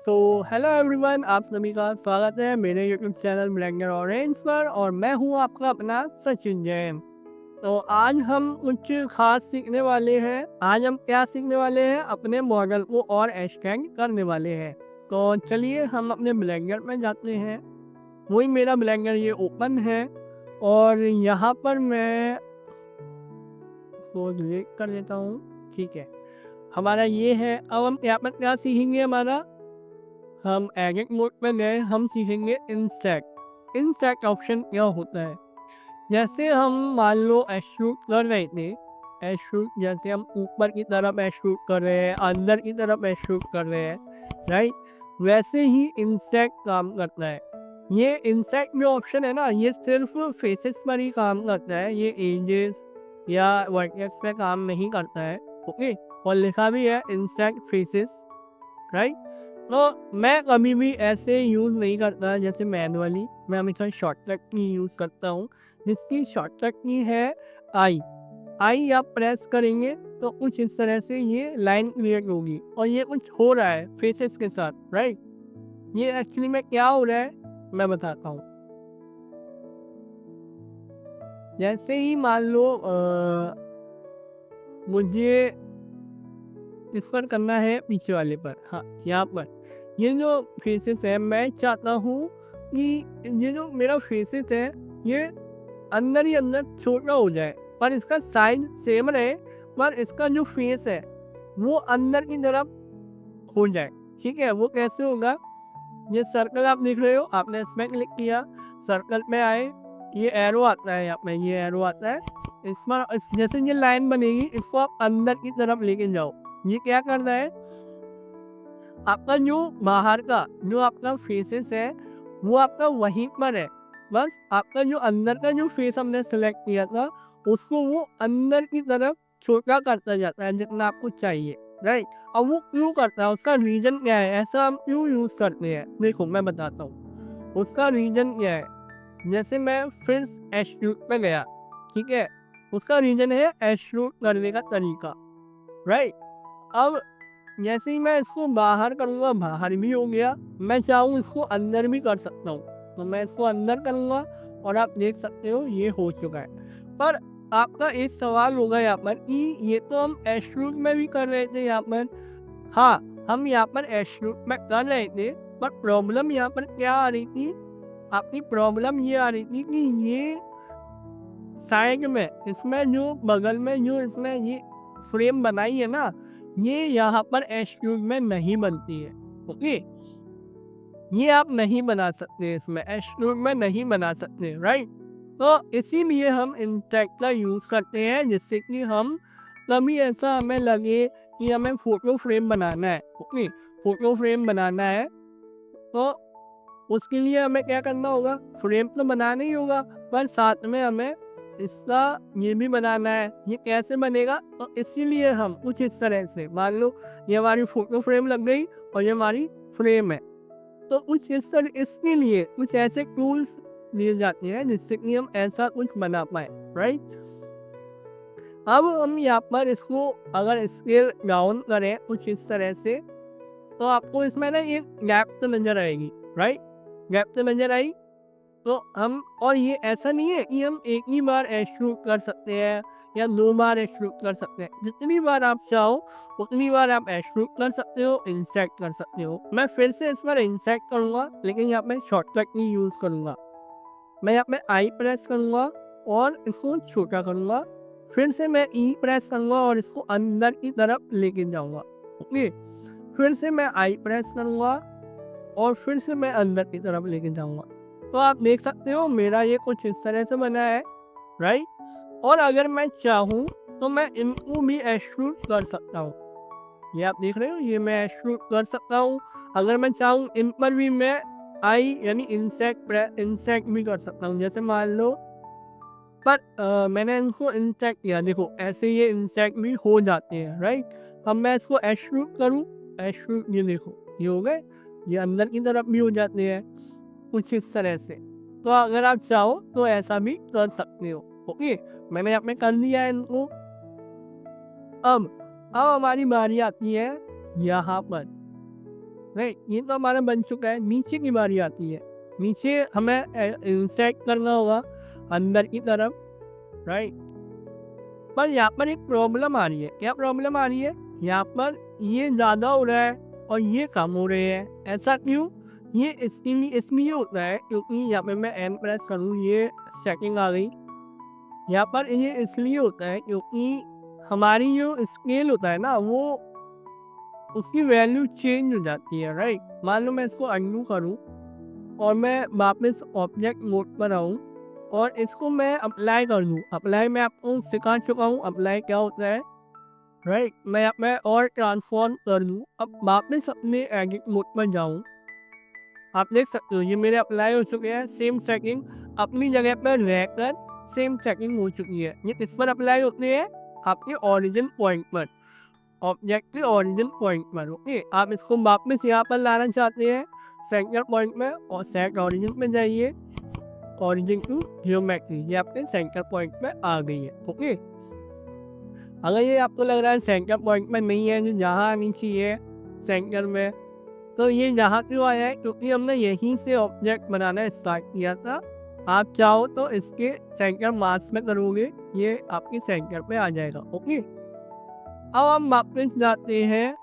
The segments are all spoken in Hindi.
तो हेलो एवरीवन, आप सभी का स्वागत है मेरे यूट्यूब चैनल मिलेनियर ऑरेंज पर और मैं हूं आपका अपना सचिन जैन। तो आज हम कुछ खास सीखने वाले हैं। आज हम क्या सीखने वाले हैं, अपने मॉडल को और एक्सटेंड करने वाले हैं। तो चलिए हम अपने ब्लेंडर में जाते हैं। वही मेरा ब्लेंडर ये ओपन है और यहाँ पर मैं इसको डिलीट कर देता हूँ। ठीक है, हमारा ये है। अब हम यहाँ पर क्या सीखेंगे, हमारा हम एडिट मोड पे गए, हम सीखेंगे इंसेक्ट। इंसेक्ट ऑप्शन क्या होता है, जैसे हम मान लो एक्सट्रूड कर रहे थे। एक्सट्रूड जैसे हम ऊपर की तरफ एक्सट्रूड कर रहे हैं, अंदर की तरफ एक्सट्रूड कर रहे हैं, राइट। वैसे ही इंसेक्ट काम करता है। ये इंसेक्ट जो ऑप्शन है ना, ये सिर्फ फेसेस पर ही काम करता है, ये एजेस या वर्टेक्स पे काम नहीं करता है। ओके, और लिखा भी है इंसेक्ट फेसेस, राइट। तो मैं कभी भी ऐसे यूज़ नहीं करता जैसे मैनुअली, मैं हमेशा शॉर्टकट की यूज़ करता हूँ, जिसकी शॉर्टकट की है आई। आई आप प्रेस करेंगे तो कुछ इस तरह से ये लाइन क्रिएट होगी और ये कुछ हो रहा है फेसेस के साथ, राइट। ये एक्चुअली में क्या हो रहा है मैं बताता हूँ। जैसे ही मान लो मुझे इस पर करना है, पीछे वाले पर, हाँ यहाँ पर ये जो फेसेस है, मैं चाहता हूँ कि ये जो मेरा फेसेस है ये अंदर ही अंदर छोटा हो जाए, पर इसका साइज सेम रहे, पर इसका जो फेस है वो अंदर की तरफ हो जाए। ठीक है, वो कैसे होगा, ये सर्कल आप देख रहे हो, आपने इसमें क्लिक किया, सर्कल पे आए, ये एरो आता है, यहाँ पे ये एरो आता है। इस पर जैसे ये लाइन बनेगी, इसको आप अंदर की तरफ लेके जाओ। ये क्या करना है, आपका जो बाहर का जो आपका फेसेस है वो आपका वहीं पर है, बस आपका जो अंदर का जो फेस हमने सेलेक्ट किया था उसको वो अंदर की तरफ छोटा करता जाता है जितना आपको चाहिए, राइट। अब वो क्यों करता है, उसका रीजन क्या है, ऐसा हम क्यों यूज करते हैं, देखो मैं बताता हूँ उसका रीजन क्या है। जैसे मैं फिर एक्सट्रूड पे गया, ठीक है, उसका रीजन है एक्सट्रूड करने का तरीका, राइट। अब जैसे ही मैं इसको बाहर करूँगा, बाहर भी हो गया, मैं चाहूँ इसको अंदर भी कर सकता हूँ, तो मैं इसको अंदर करूँगा और आप देख सकते हो ये हो चुका है। पर आपका एक सवाल होगा यहाँ पर कि ये तो हम एक्सट्रूड में भी कर रहे थे यहाँ पर। हाँ, हम यहाँ पर एक्सट्रूड में कर रहे थे, पर प्रॉब्लम यहाँ पर क्या आ रही थी, आपकी प्रॉब्लम ये आ रही थी कि ये साइड में इसमें जो बगल में जो इसमें ये फ्रेम बनाई है ना, ये यहाँ पर एक्सट्रूड में नहीं बनती है। ओके, ये आप नहीं बना सकते, इसमें एक्सट्रूड में नहीं बना सकते, राइट। तो इसीलिए हम इंसेक्ट का यूज़ करते हैं, जिससे कि हम कभी ऐसा हमें लगे कि हमें फोटो फ्रेम बनाना है। ओके, फोटो फ्रेम बनाना है तो उसके लिए हमें क्या करना होगा, फ्रेम तो बनाना ही होगा, पर साथ में हमें इसका ये भी बनाना है। ये कैसे बनेगा, तो इसीलिए हम कुछ इस तरह से, मान लो ये हमारी फोटो फ्रेम लग गई और ये हमारी फ्रेम है, तो कुछ इस तरह इसके लिए कुछ ऐसे टूल्स दिए जाते हैं जिससे कि हम ऐसा कुछ बना पाए, राइट। अब हम यहाँ पर इसको अगर स्केल डाउन करें कुछ इस तरह से, तो आपको इसमें ना एक गैप तो नजर आएगी, राइट। गैप तो नजर आई, तो हम, और ये ऐसा नहीं है कि हम एक ही बार एक्सट्रूड कर सकते हैं या 2 बार एक्सट्रूड कर सकते हैं, जितनी बार आप चाहो उतनी बार आप एक्सट्रूड कर सकते हो, इंसेक्ट कर सकते हो। मैं फिर से इस बार इंसेक्ट करूँगा, लेकिन यहाँ पे शॉर्टकट की यूज़ करूँगा। मैं यहाँ पे आई प्रेस करूँगा और इसको छोटा करूँगा, फिर से मैं ई प्रेस करूँगा और इसको अंदर की तरफ लेके जाऊँगा। ओके, फिर से मैं आई प्रेस करूँगा और फिर से मैं अंदर की तरफ लेके जाऊँगा। तो आप देख सकते हो मेरा ये कुछ इस तरह से बना है, राइट। और अगर मैं चाहूँ तो मैं इनको भी एक्सट्रूड कर सकता हूँ। ये आप देख रहे हो, ये मैं एक्सट्रूड कर सकता हूँ। अगर मैं चाहूँ इन पर भी मैं आई यानी इंसेक्ट भी कर सकता हूँ, जैसे मान लो, पर मैंने इनको इंसेक्ट किया, देखो ऐसे ये इंसेक्ट भी हो जाते हैं, राइट। अब मैं इसको एक्सट्रूड करूँ, एक्सट्रूड, ये देखो ये हो गए, ये अंदर की तरफ भी हो जाते हैं कुछ इस तरह से। तो अगर आप चाहो तो ऐसा भी कर सकते हो। ओके, मैंने यहाँ पे कर दिया है इनको। अब हमारी बारी आती है यहाँ पर, राइट, ये तो हमारा बन चुका है। नीचे की बारी आती है, नीचे हमें इंसर्ट करना होगा अंदर की तरफ, राइट। पर यहाँ पर एक प्रॉब्लम आ रही है। क्या प्रॉब्लम आ रही है? यहाँ पर ये ज़्यादा हो रहा है और ये कम हो रहे हैं। ऐसा क्यों? ये इसलिए होता है क्योंकि यहाँ पे मैं एम प्रेस करूँ, ये सेटिंग आ गई। यहाँ पर ये इसलिए होता है क्योंकि हमारी जो स्केल होता है ना, वो उसकी वैल्यू चेंज हो जाती है, राइट। मान लो मैं इसको अंडू करूँ और मैं वापस ऑब्जेक्ट मोड पर आऊँ और इसको मैं अप्लाई कर दूँ। अप्लाई मैं आपको सिखा चुका हूँ, अप्लाई क्या होता है, राइट। मैं और ट्रांसफॉर्म कर दूँ। अब वापस अपने एडिट मोड पर जाऊँ, आप देख सकते हो ये मेरे अप्लाई हो चुके हैं। सेम सेटिंग अपनी जगह पर रहकर सेम सेटिंग हो चुकी है। ये किस पर अप्लाई होती है? आपके ओरिजिन पॉइंट पर, ऑब्जेक्ट के ओरिजिन पॉइंट पर। ओके, आप इसको वापस यहाँ पर लाना चाहते हैं सेंटर पॉइंट में, और सेट ओरिजिन में जाइए, ओरिजिन टू जियोमेट्री, ये आपके सेंटर पॉइंट में आ गई है। ओके, अगर ये आपको लग रहा है सेंटर पॉइंट में नहीं है, जो जहाँ आनी चाहिए सेंटर में, तो ये यहाँ क्यों आया है? क्योंकि हमने यहीं से ऑब्जेक्ट बनाना स्टार्ट किया था। आप चाहो तो इसके सेंटर मार्क्स में करोगे, ये आपके सेंटर पे आ जाएगा। ओके, अब हम वापस जाते हैं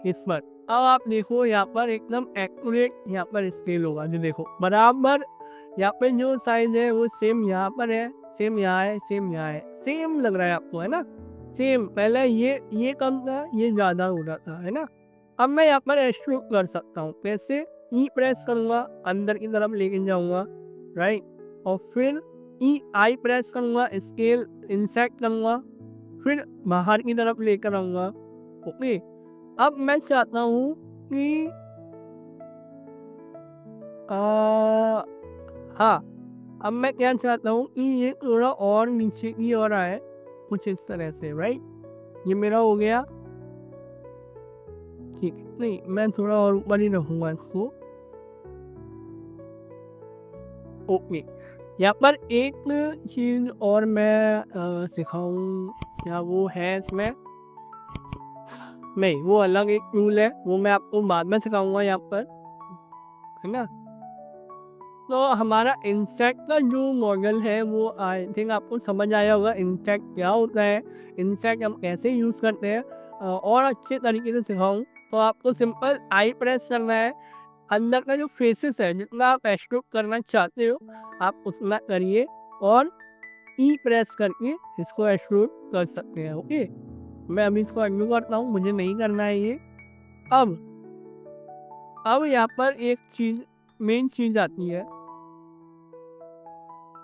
इस पर। अब आप देखो यहाँ पर एकदम एक्यूरेट यहाँ पर स्केल होगा। जो देखो बराबर यहाँ पे जो साइज है वो सेम यहाँ पर है, सेम यहाँ है, सेम यहाँ है। सेम लग रहा है आपको, है ना? सेम। पहले ये कम था, ये ज़्यादा हो रहा था, है ना? अब मैं यहाँ पर एक्सट्रूड कर सकता हूँ। कैसे? ई प्रेस करूँगा, अंदर की तरफ लेके जाऊँगा, राइट, और फिर ई आई प्रेस करूँगा, स्केल इंसर्ट करूँगा, फिर बाहर की तरफ लेकर आऊँगा। ओके, अब मैं चाहता हूँ कि हाँ, अब मैं क्या चाहता हूँ कि ये थोड़ा और नीचे की ओर आए, कुछ इस तरह से, राइट। ये मेरा हो गया, ठीक है। नहीं, मैं थोड़ा और ऊपर ही रखूँगा इसको। ओके, यहाँ पर एक चीज़ और मैं सिखाऊँ, क्या वो है इसमें? नहीं, वो अलग एक टूल है, वो मैं आपको बाद में सिखाऊँगा यहाँ पर, है ना? तो हमारा इंसेक्ट का जो मॉडल है वो आई थिंक आपको समझ आया होगा इंसेक्ट क्या होता है, इंसेक्ट हम कैसे यूज़ करते हैं। और अच्छे तरीके से सिखाऊँ तो आपको सिंपल आई प्रेस करना है, अंदर का जो फेसेस है जितना आप एक्सट्रूड करना चाहते हो आप उतना करिए, और ई प्रेस करके इसको एक्सट्रूड कर सकते हैं। ओके, मैं अभी इसको अनडू करता हूँ, मुझे नहीं करना है ये। अब यहाँ पर एक चीज़, मेन चीज़ आती है।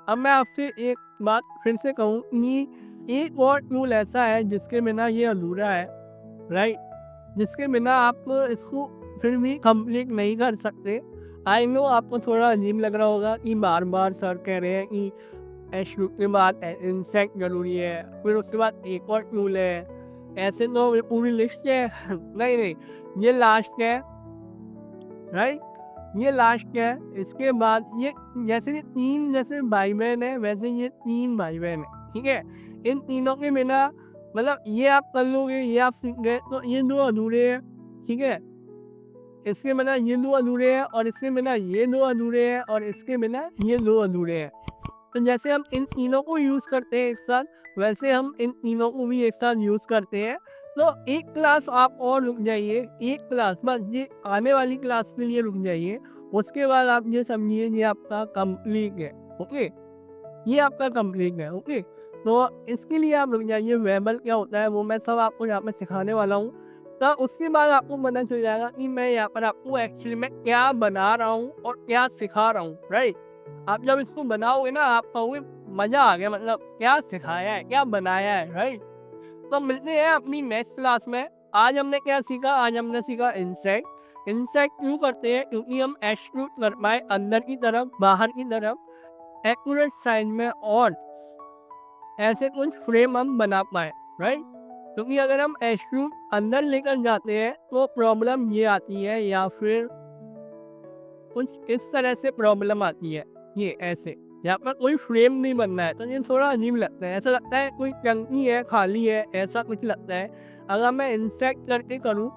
अब मैं आपसे एक बात फिर से कहूँ कि एक और टूल ऐसा है जिसके बिना ये अधूरा है, राइट, जिसके बिना आप इसको फिर भी कंप्लीट नहीं कर सकते। आई नो आपको थोड़ा अजीब लग रहा होगा कि बार बार सर कह रहे हैं कि एक्सट्रूड के बाद इंसेक्ट जरूरी है, फिर उसके बाद एक और टूल है, ऐसे तो ये पूरी लिस्ट है। नहीं नहीं, ये लास्ट है, राइट, ये लास्ट है। इसके बाद ये जैसे ये तीन जैसे भाई बहन है, वैसे ये तीन भाई बहन है, ठीक है। इन तीनों के बिना मतलब ये आप कर लोगे, ये आप सीख गए, तो ये दो अधूरे हैं, ठीक है। इसके बिना ये दो अधूरे हैं, और इसके बिना ये दो अधूरे हैं, और इसके बिना ये दो अधूरे हैं। तो जैसे हम इन तीनों को यूज़ करते हैं एक साथ, वैसे हम इन तीनों को भी एक साथ यूज़ करते हैं। तो एक क्लास आप और रुक जाइए, एक क्लास बस, ये आने वाली क्लास के लिए रुक जाइए। उसके बाद आप ये समझिए ये आपका कंप्लीट है। ओके, ये आपका कंप्लीट है। ओके, तो इसके लिए आप रुक जाइए। वेबल क्या होता है वो मैं सब आपको यहाँ पे सिखाने वाला हूँ। तो उसके बाद आपको पता चल जाएगा कि मैं यहाँ पर आपको एक्चुअली में क्या बना रहा हूँ और क्या सिखा रहा हूँ, राइट। आप जब इसको बनाओगे ना, आप कहोगे मजा आ गया, मतलब क्या सिखाया है, क्या बनाया है, राइट। तो मिलते हैं अपनी नेक्स्ट क्लास में। आज हमने क्या सीखा? आज हमने सीखा इंसेक्ट। इंसेक्ट क्यों करते हैं? क्योंकि हम एक्सट्रूड कर पाए अंदर की तरफ, बाहर की तरफ, एक्यूरेट साइज में, और ऐसे कुछ फ्रेम हम बना पाए, राइट। क्योंकि अगर हम एक्सट्रूड अंदर लेकर जाते हैं तो प्रॉब्लम ये आती है, या फिर कुछ इस तरह से प्रॉब्लम आती है, ये ऐसे यहाँ पर कोई फ्रेम नहीं बनना है, तो ये थोड़ा अजीब लगता है, ऐसा लगता है कोई टंकी है, खाली है, ऐसा कुछ लगता है। अगर मैं इंसेक्ट करके करूँ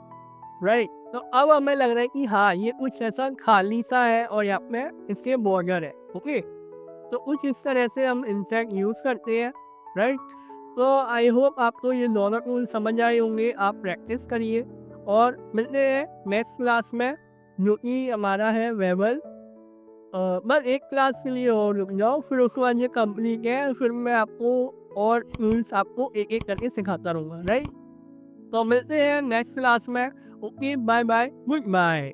राइट। तो अब हमें लग रहा है कि हाँ, ये कुछ ऐसा खाली सा है और यहाँ पे इसके बॉर्डर है। ओके, तो कुछ इस तरह से हम इंसेक्ट यूज़ करते हैं। राइट। तो आई होप आपको ये दोनों टूल समझ आए होंगे। आप प्रैक्टिस करिए और मिलते हैं नेक्स्ट क्लास में, जो कि हमारा है वेबल। बस एक क्लास के लिए और रुक जाओ, फिर उसके बाद ये कंप्लीट है, फिर मैं आपको और टूल्स आपको एक एक करके सिखाता रहूँगा। राइट। तो मिलते हैं नेक्स्ट क्लास में। Okay, bye bye, good bye.